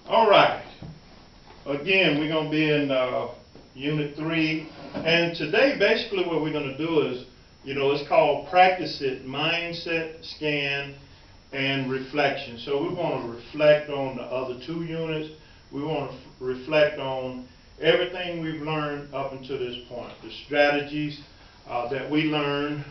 All right. Again, we're going to be in Unit 3. And today, basically, what we're going to do is, it's called Practice It, Mindset, Scan, and Reflection. So we want to reflect on the other two units. We want to reflect on everything we've learned up until this point, the strategies that we learned.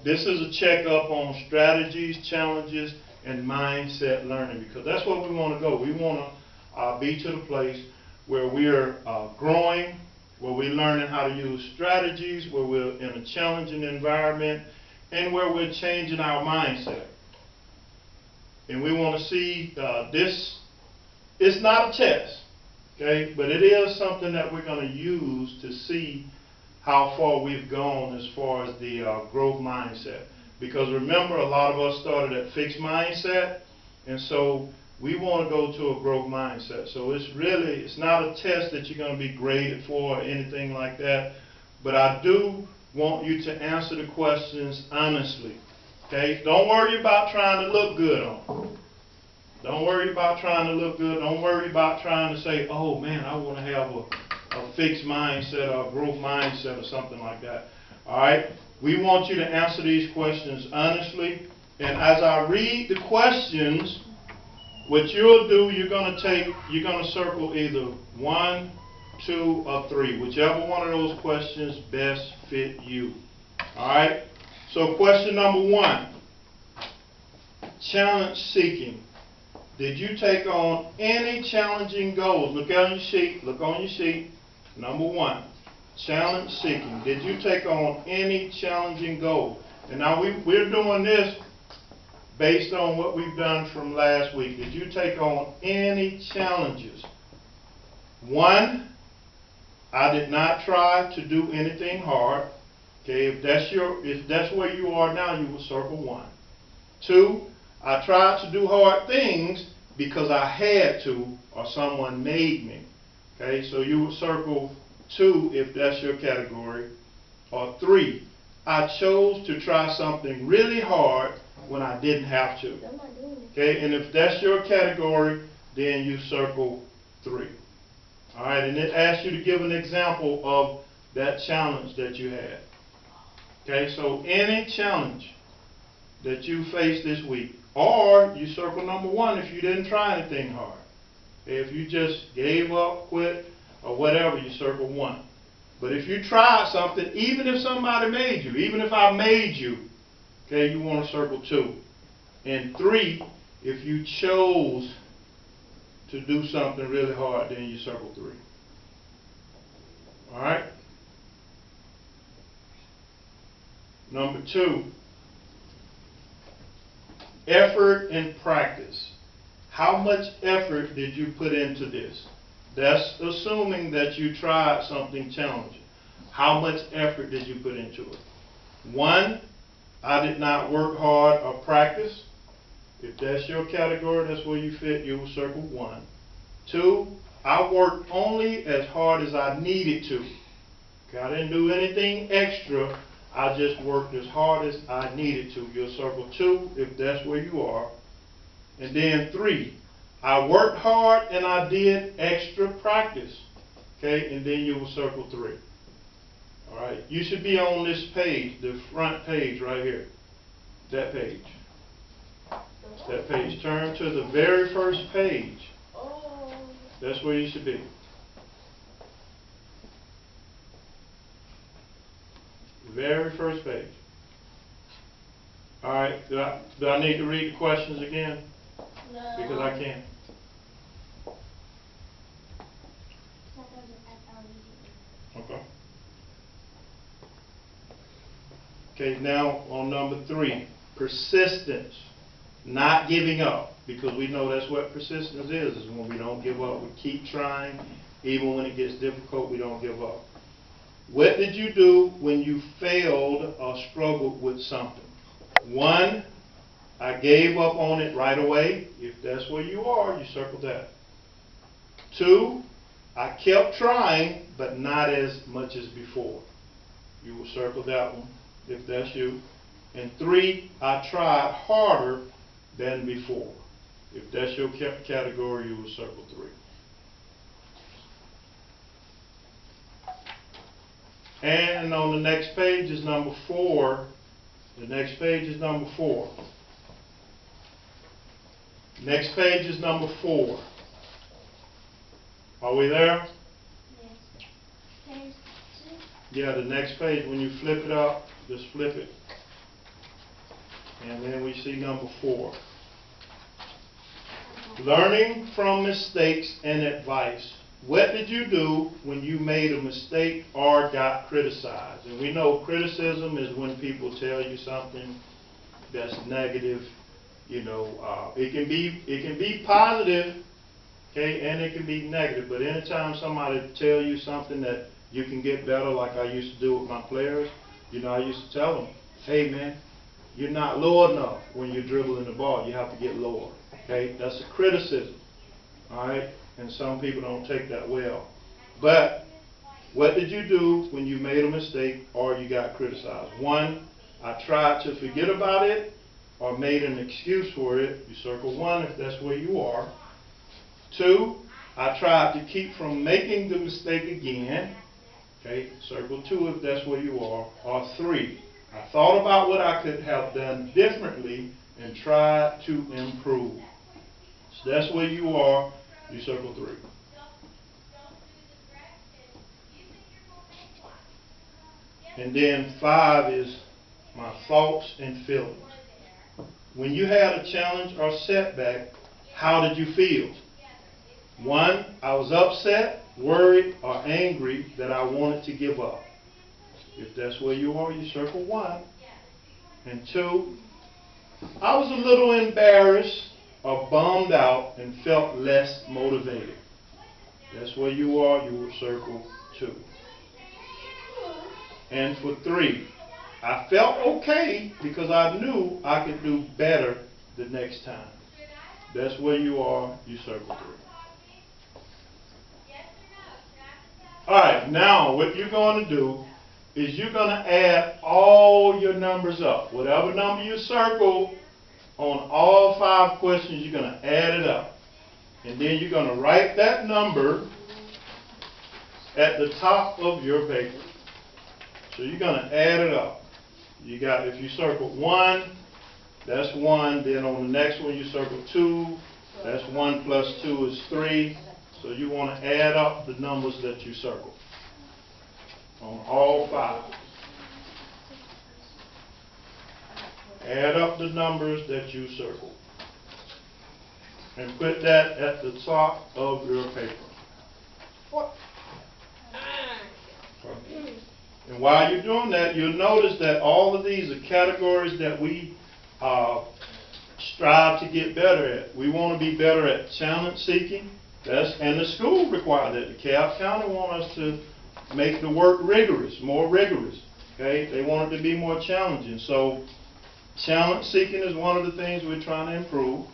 This is a checkup on strategies, challenges, and mindset learning, because that's where we want to go. We want to be to the place where we're growing, where we're learning how to use strategies, where we're in a challenging environment, and where we're changing our mindset. And we want to see this. It's not a test, okay, but it is something that we're going to use to see how far we've gone as far as the growth mindset. Because remember, a lot of us started at fixed mindset, and so we want to go to a growth mindset. So it's not a test that you're going to be graded for or anything like that, but I do want you to answer the questions honestly. Okay? Don't worry about trying to look good on them. Don't worry about trying to look good. Don't worry about trying to say, oh man, I want to have a fixed mindset or a growth mindset or something like that. All right? We want you to answer these questions honestly. And as I read the questions, what you'll do, you're going to circle either 1, 2, or 3, whichever one of those questions best fit you. All right? So question number 1, challenge seeking. Did you take on any challenging goals? Look on your sheet. Look on your sheet. Number 1, challenge seeking. Did you take on any challenging goal? And now we're doing this based on what we've done from last week. Did you take on any challenges? 1, I did not try to do anything hard. Okay, if that's where you are now, you will circle 1. 2, I tried to do hard things because I had to or someone made me. Okay, so you would circle 2 if that's your category. Or 3, I chose to try something really hard when I didn't have to. Okay, and if that's your category, then you circle 3. All right, and it asks you to give an example of that challenge that you had. Okay, so any challenge that you faced this week, or you circle number 1 if you didn't try anything hard. If you just gave up, quit, or whatever, you circle 1. But if you tried something, even if somebody made you, even if I made you, okay, you want to circle 2. And 3, if you chose to do something really hard, then you circle 3. All right? Number 2, effort and practice. How much effort did you put into this? That's assuming that you tried something challenging. How much effort did you put into it? 1, I did not work hard or practice. If that's your category, that's where you fit, you will circle 1. 2, I worked only as hard as I needed to. Okay, I didn't do anything extra. I just worked as hard as I needed to. You'll circle 2 if that's where you are. And then 3, I worked hard and I did extra practice. Okay, and then you will circle 3. All right, you should be on this page, the front page right here. That page. That page. Turn to the very first page. That's where you should be. Very first page. All right, do I need to read the questions again? No. Because I can't. Okay. Okay, now on number 3, persistence. Not giving up, because we know that's what persistence is when we don't give up. We keep trying. Even when it gets difficult, we don't give up. What did you do when you failed or struggled with something? 1, I gave up on it right away. If that's where you are, you circle that. 2, I kept trying, but not as much as before. You will circle that one if that's you. And 3, I tried harder than before. If that's your category, you will circle 3. And on the next page is number 4. The next page is number 4. Next page is number 4. Are we there? Yes. Page 2. Yeah, the next page, when you flip it up, just flip it. And then we see number 4. Learning from mistakes and advice. What did you do when you made a mistake or got criticized? And we know criticism is when people tell you something that's negative. You know, it can be positive, okay, and it can be negative. But anytime somebody tell you something that you can get better, like I used to do with my players, you know, I used to tell them, hey man, you're not low enough when you're dribbling the ball. You have to get lower. Okay, that's a criticism. All right, and some people don't take that well. But what did you do when you made a mistake or you got criticized? 1, I tried to forget about it or made an excuse for it. You circle 1 if that's where you are. 2, I tried to keep from making the mistake again. Okay, circle 2 if that's where you are. Or 3, I thought about what I could have done differently and tried to improve. So that's where you are. You circle 3. And then 5 is my thoughts and feelings. When you had a challenge or setback, how did you feel? 1, I was upset, worried, or angry that I wanted to give up. If that's where you are, you circle 1. And 2, I was a little embarrassed or bummed out and felt less motivated. That's where you are, you will circle 2. And for 3, I felt okay because I knew I could do better the next time. That's where you are, you circle 3. Alright, now what you're going to do is you're going to add all your numbers up. Whatever number you circle on all 5 questions, you're going to add it up. And then you're going to write that number at the top of your paper. So you're going to add it up. You got, if you circle 1, that's 1. Then on the next one you circle 2. That's 1 plus 2 is 3. So you want to add up the numbers that you circle on all 5. Add up the numbers that you circle. And put that at the top of your paper. And while you're doing that, you'll notice that all of these are categories that we strive to get better at. We want to be better at challenge seeking. And the school requires that. The DeKalb County want us to make the work rigorous, more rigorous. Okay? They want it to be more challenging. So challenge seeking is one of the things we're trying to improve.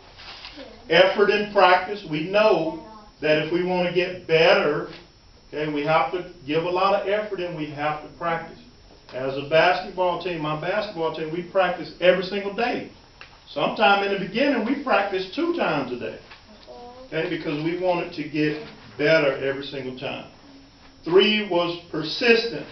Effort and practice. We know that if we want to get better, okay, we have to give a lot of effort and we have to practice. As a basketball team, my basketball team, we practice every single day. Sometime in the beginning, we practiced 2 times a day. Okay, because we wanted to get better every single time. 3 was persistence.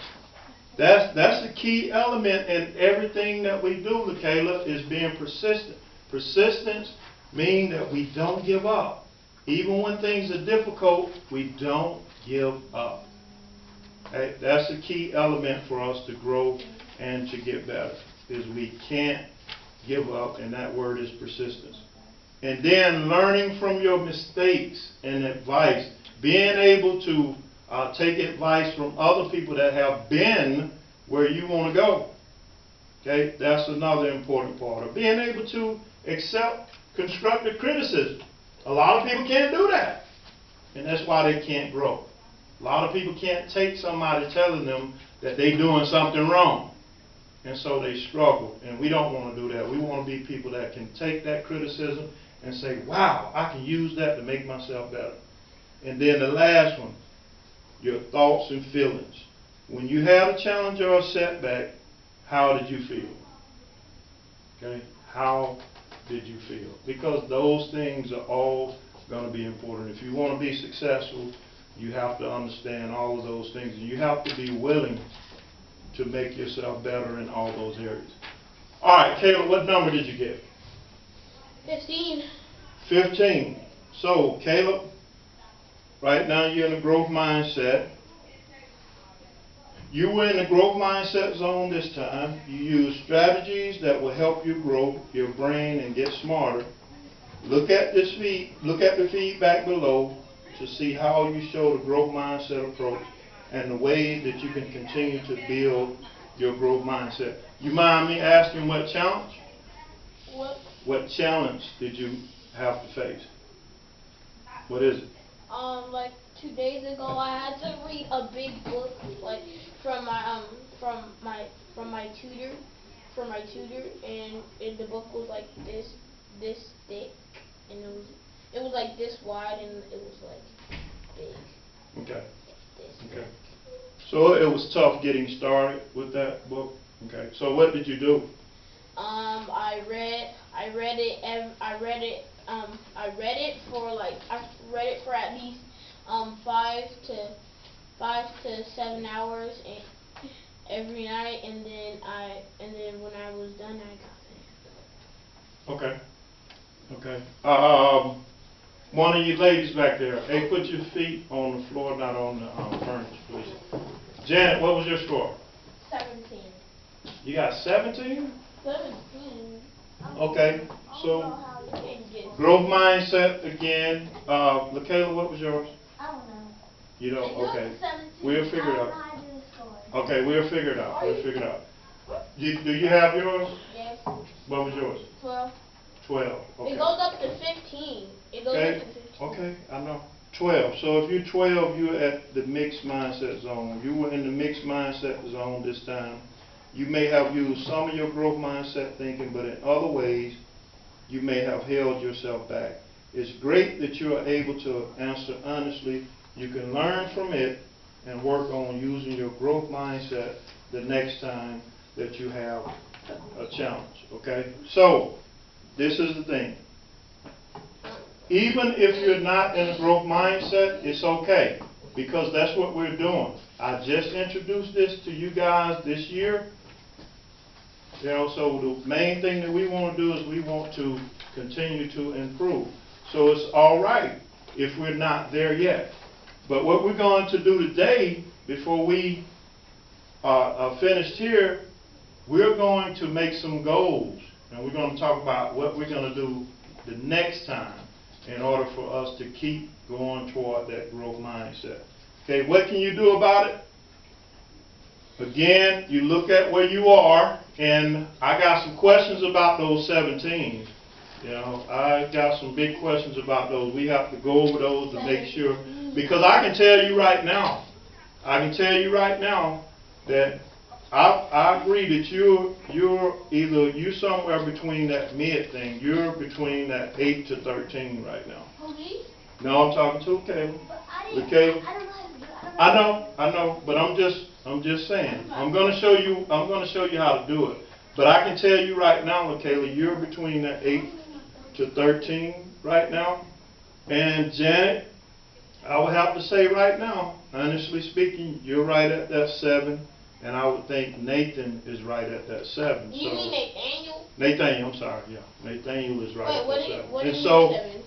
That's the key element in everything that we do, Michaela, is being persistent. Persistence means that we don't give up. Even when things are difficult, we don't give up. Okay? That's the key element for us to grow and to get better, is we can't give up, and that word is persistence. And then learning from your mistakes and advice, being able to take advice from other people that have been where you want to go. Okay, that's another important part of being able to accept constructive criticism. A lot of people can't do that, and that's why they can't grow. A lot of people can't take somebody telling them that they're doing something wrong, and so they struggle. And we don't want to do that. We want to be people that can take that criticism and say, wow, I can use that to make myself better. And then the last one, your thoughts and feelings. When you had a challenge or a setback, how did you feel? Okay, how did you feel? Because those things are all going to be important. If you want to be successful, you have to understand all of those things, and you have to be willing to make yourself better in all those areas. All right, Caleb, what number did you get? 15. 15. So, Caleb, right now you're in the growth mindset. You were in the growth mindset zone this time. You use strategies that will help you grow your brain and get smarter. Look at the feedback below to see how you show the growth mindset approach and the ways that you can continue to build your growth mindset. You mind me asking what challenge? What challenge did you have to face? What is it? Like 2 days ago, I had to read a big book, like from my tutor, and the book was like this thick, and it was like this wide, and it was like big. Okay. This Okay. big. So it was tough getting started with that book. Okay. So what did you do? I read it for at least 5 to 7 hours every night, and then when I was done, I got it. Okay. Okay. One of you ladies back there, hey, put your feet on the floor, not on the furniture, please. Janet, what was your score? 17. You got 17? 17. Okay. So, growth mindset again. LaKayla, what was yours? I don't know. You don't? Okay. 17. We'll figure it I don't out. know how to do the score. Okay, we'll figure it out. We'll figure it out. Do you have yours? Yes. What was yours? 12. 12. Okay. It goes up to 15. It goes Okay. up to 15. Okay, I know. 12. So if you're 12, you're at the mixed mindset zone. You were in the mixed mindset zone this time. You may have used some of your growth mindset thinking, but in other ways, you may have held yourself back. It's great that you are able to answer honestly. You can learn from it and work on using your growth mindset the next time that you have a challenge, okay? So, this is the thing. Even if you're not in a growth mindset, it's okay, because that's what we're doing. I just introduced this to you guys this year. You know, so the main thing that we want to do is we want to continue to improve. So it's all right if we're not there yet. But what we're going to do today, before we are finished here, we're going to make some goals. And we're going to talk about what we're going to do the next time in order for us to keep going toward that growth mindset. Okay, what can you do about it? Again, you look at where you are, and I got some questions about those 17s. You know, I got some big questions about those. We have to go over those to make sure, because I can tell you right now that I agree that you're somewhere between that mid thing. You're between that 8 to 13 right now. Police? No, I'm talking to Caleb. Okay. I know, but I'm just saying. I'm going to show you how to do it. But I can tell you right now, LaKayla, you're between that 8 to 13 right now. And Janet, I would have to say right now, honestly speaking, you're right at that 7. And I would think Nathan is right at that 7. You mean Nathaniel? Nathaniel, I'm sorry, yeah. Nathaniel is right at that 7. What do you mean 7?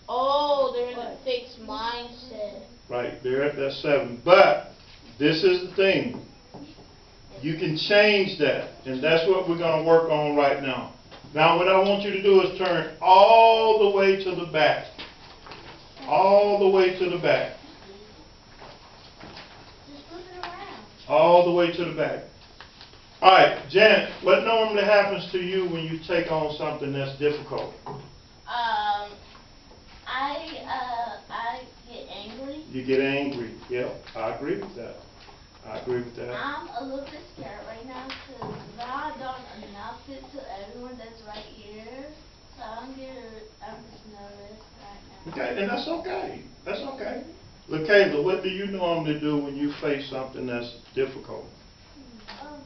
Oh, they're in a fixed mindset. Right, they're at that 7. But this is the thing. You can change that. And that's what we're going to work on right now. Now what I want you to do is turn all the way to the back. All the way to the back. Just flip it around. All the way to the back. All right, Janet, what normally happens to you when you take on something that's difficult? I get angry. You get angry. Yeah, I agree with that. I'm a little bit scared right now because now I don't announce it to everyone that's right here. So I'm just nervous right now. Okay, and that's okay. That's okay. LaKayla, what do you normally do when you face something that's difficult? I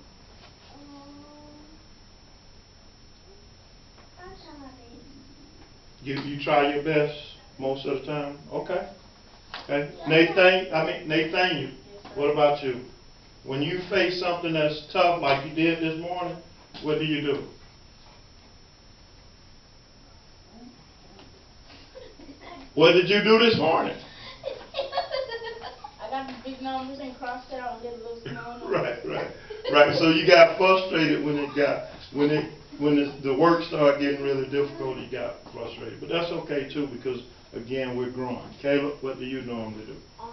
try my best. You try your best most of the time? Okay. Okay. Nathaniel, what about you? When you face something that's tough like you did this morning, what do you do? What did you do this morning? I got the big numbers and crossed it out and did a little small numbers. Right. So you got frustrated when the work started getting really difficult. You got frustrated, but that's okay too because again we're growing. Caleb, what do you normally do? I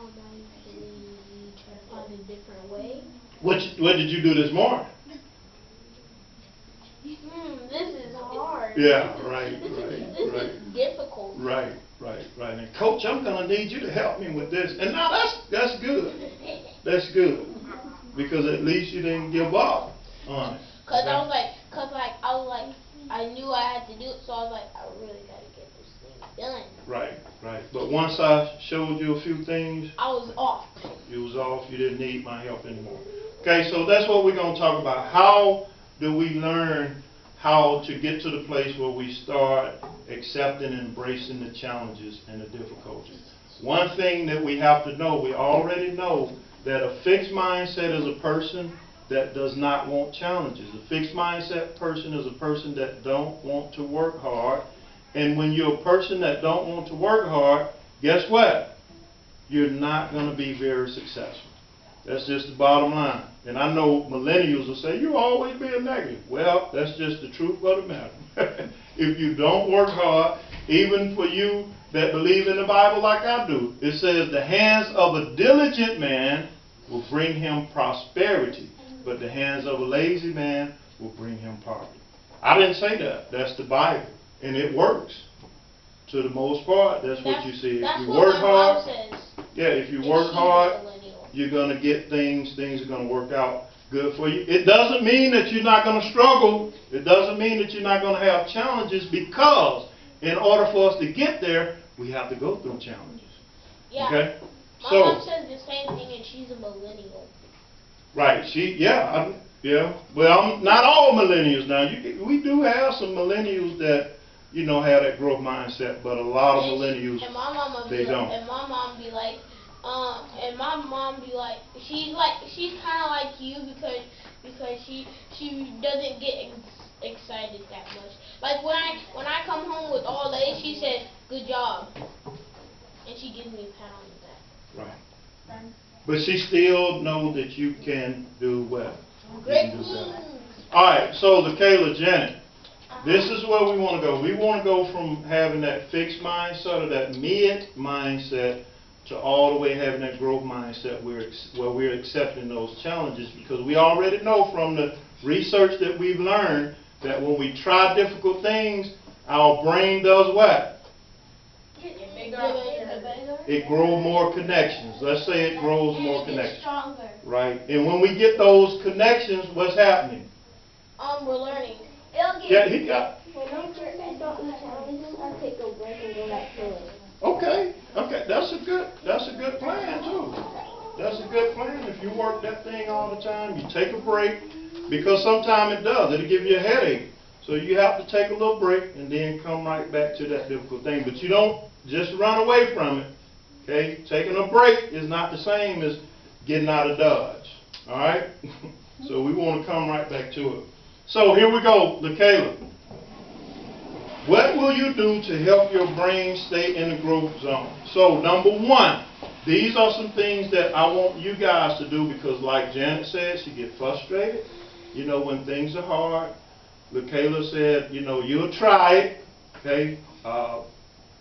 usually try to find a different way. What did you do this morning? This is hard. Yeah, This is difficult. Right. And coach, I'm gonna need you to help me with this. And now that's good. That's good. Because at least you didn't give up on it. Cause I knew I had to do it, so I was like, I really gotta get this thing done. Right. But once I showed you a few things, I was off. you was off, you didn't need my help anymore. Okay, so that's what we're gonna talk about. How do we learn how to get to the place where we start accepting and embracing the challenges and the difficulties? One thing that we have to know, we already know that a fixed mindset is a person that does not want challenges. A fixed mindset person is a person that don't want to work hard. And when you're a person that don't want to work hard, guess what? You're not going to be very successful. That's just the bottom line. And I know millennials will say, you're always being negative. Well, that's just the truth of the matter. If you don't work hard, even for you that believe in the Bible like I do, it says the hands of a diligent man will bring him prosperity, but the hands of a lazy man will bring him poverty. I didn't say that. That's the Bible. And it works. To the most part, that's what you see. If you work hard, if you work hard, you're going to get things are going to work out good for you. It doesn't mean that you're not going to struggle. It doesn't mean that you're not going to have challenges, because in order for us to get there, we have to go through challenges. Yeah. Okay? My mom says the same thing, and she's a millennial. Right. Well, not all millennials now. We do have some millennials that, have that growth mindset, but a lot of millennials, they don't. And my mom be like, she's kind of like you because she doesn't get excited that much. Like when I come home with all A's, she says, "Good job," and she gives me a pat on the back. Right. But she still knows that you can do well. Great. All right. So, LaKayla, Janet, this is where we want to go. We want to go from having that fixed mindset or that mid mindset to all the way having that growth mindset where we're accepting those challenges, because we already know from the research that we've learned that when we try difficult things, our brain does what? It grows more connections. Let's say it grows more connections. Stronger. Right. And when we get those connections, what's happening? We're learning. Yeah, he got. When I start challenges, I take a break and go back to it. Okay. That's a good plan too. That's a good plan. If you work that thing all the time, you take a break, because sometimes it does. It'll give you a headache. So you have to take a little break and then come right back to that difficult thing. But you don't just run away from it. Okay? Taking a break is not the same as getting out of Dodge. All right? So we want to come right back to it. So here we go, LaKayla. What will you do to help your brain stay in the growth zone? So number one, these are some things that I want you guys to do, because like Janet said, she gets frustrated, when things are hard. LaKayla said, you'll try it. Okay?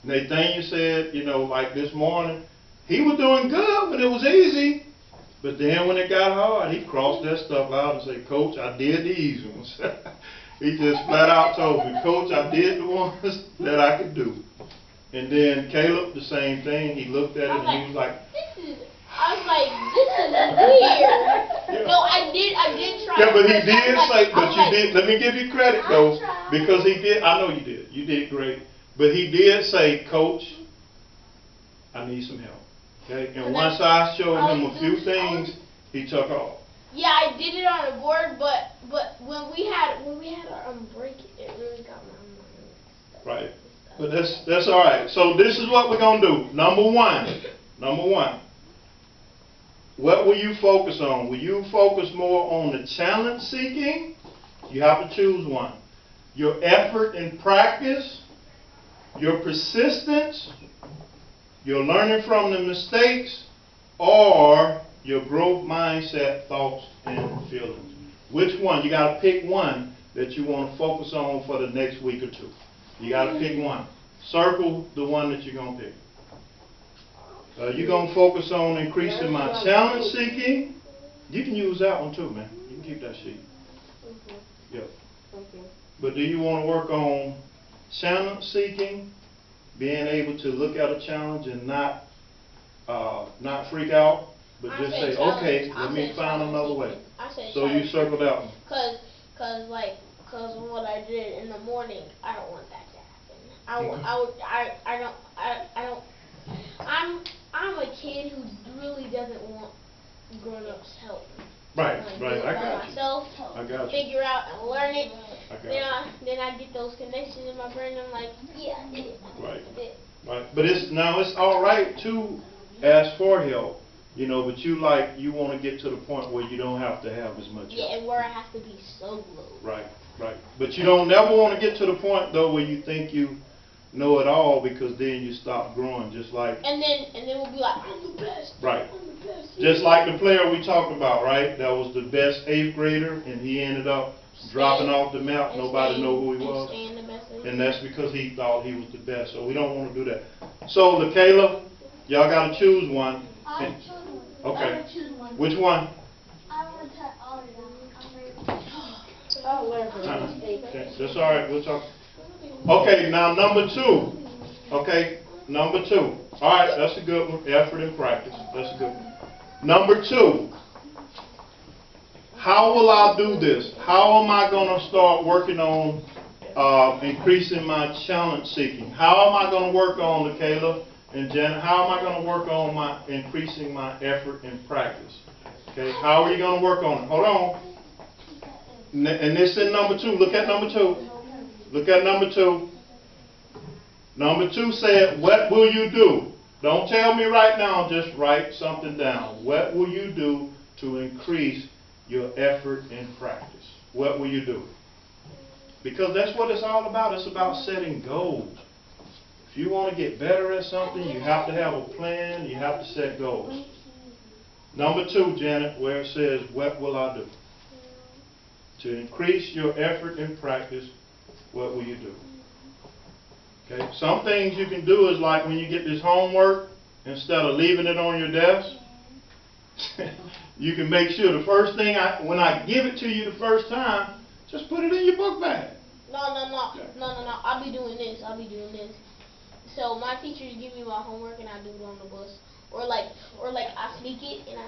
Nathaniel said, like this morning, he was doing good when it was easy, but then when it got hard, he crossed that stuff out and said, "Coach, I did the easy ones." He just flat out told me, "Coach, I did the ones that I could do." And then Caleb, the same thing. He looked at it and he was like, this is weird. No, I did try. Yeah, but he did say, but you did, let me give you credit though, because he did, I know you did. You did great. But he did say, "Coach, I need some help." Okay? And once I showed him a few things, he took off. Yeah, I did it on the board, but when we had our break, it really got my mind. Right. But that's all right. So this is what we're gonna do. Number one. What will you focus on? Will you focus more on the challenge seeking? You have to choose one. Your effort and practice, your persistence, your learning from the mistakes, or your growth mindset, thoughts, and feelings. Which one? You got to pick one that you want to focus on for the next week or two. You got to pick one. Circle the one that you're going to pick. You're going to focus on increasing my challenge seeking. You can use that one too, man. You can keep that sheet. Yep. But do you want to work on challenge seeking, being able to look at a challenge and not freak out, but just say, okay, let me find another way. So you circle that one. Cause what I did in the morning, I don't want that to happen. I'm a kid who really doesn't want grown-ups' help. Right, Do it I by got you. myself, I got you. figure out and learn it. I got you. Then I get those connections in my brain. I'm like, yeah, I did it. Right. I did it. Right. But it's all right to ask for help, but you want to get to the point where you don't have to have as much help. Yeah, and where I have to be solo. Right. But you don't never want to get to the point though where you think you know it all, because then you stop growing, just like. And then we'll be like, I'm the best. Right. I'm the best. Just like the player we talked about, right? That was the best 8th grader, and he ended up dropping off the map. Nobody knew who he was. And that's because he thought he was the best. So we don't want to do that. So, LaKayla, y'all got to choose one. I choose one. Okay. I would choose one. Which one? I want to all of them. I'll learn from the mistake. Okay, that's all right. We'll talk. Okay, now number 2. Okay, number 2. All right, that's a good one. Effort and practice. That's a good one. Number 2. How will I do this? How am I going to start working on increasing my challenge seeking? How am I going to work on, LaKayla and Janet? How am I going to work on increasing my effort and practice? Okay, how are you going to work on it? Hold on. And this in number 2. Look at number 2. Look at number 2. Number 2 said, what will you do? Don't tell me right now, just write something down. What will you do to increase your effort and practice? What will you do? Because that's what it's all about. It's about setting goals. If you want to get better at something, you have to have a plan. You have to set goals. Number 2, Janet, where it says, what will I do? To increase your effort and practice, what will you do? Okay. Some things you can do is like when you get this homework, instead of leaving it on your desk, you can make sure the first thing, when I give it to you the first time, just put it in your book bag. No. I'll be doing this. So my teachers give me my homework and I do it on the bus, or like I sneak it and I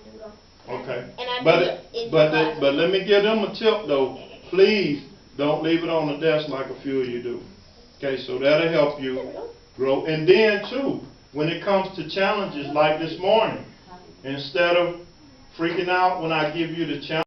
do it on. Okay. And I do it in class. But let me give them a tip though. Please don't leave it on the desk like a few of you do. Okay, so that'll help you grow. And then too, when it comes to challenges like this morning, instead of freaking out when I give you the challenge.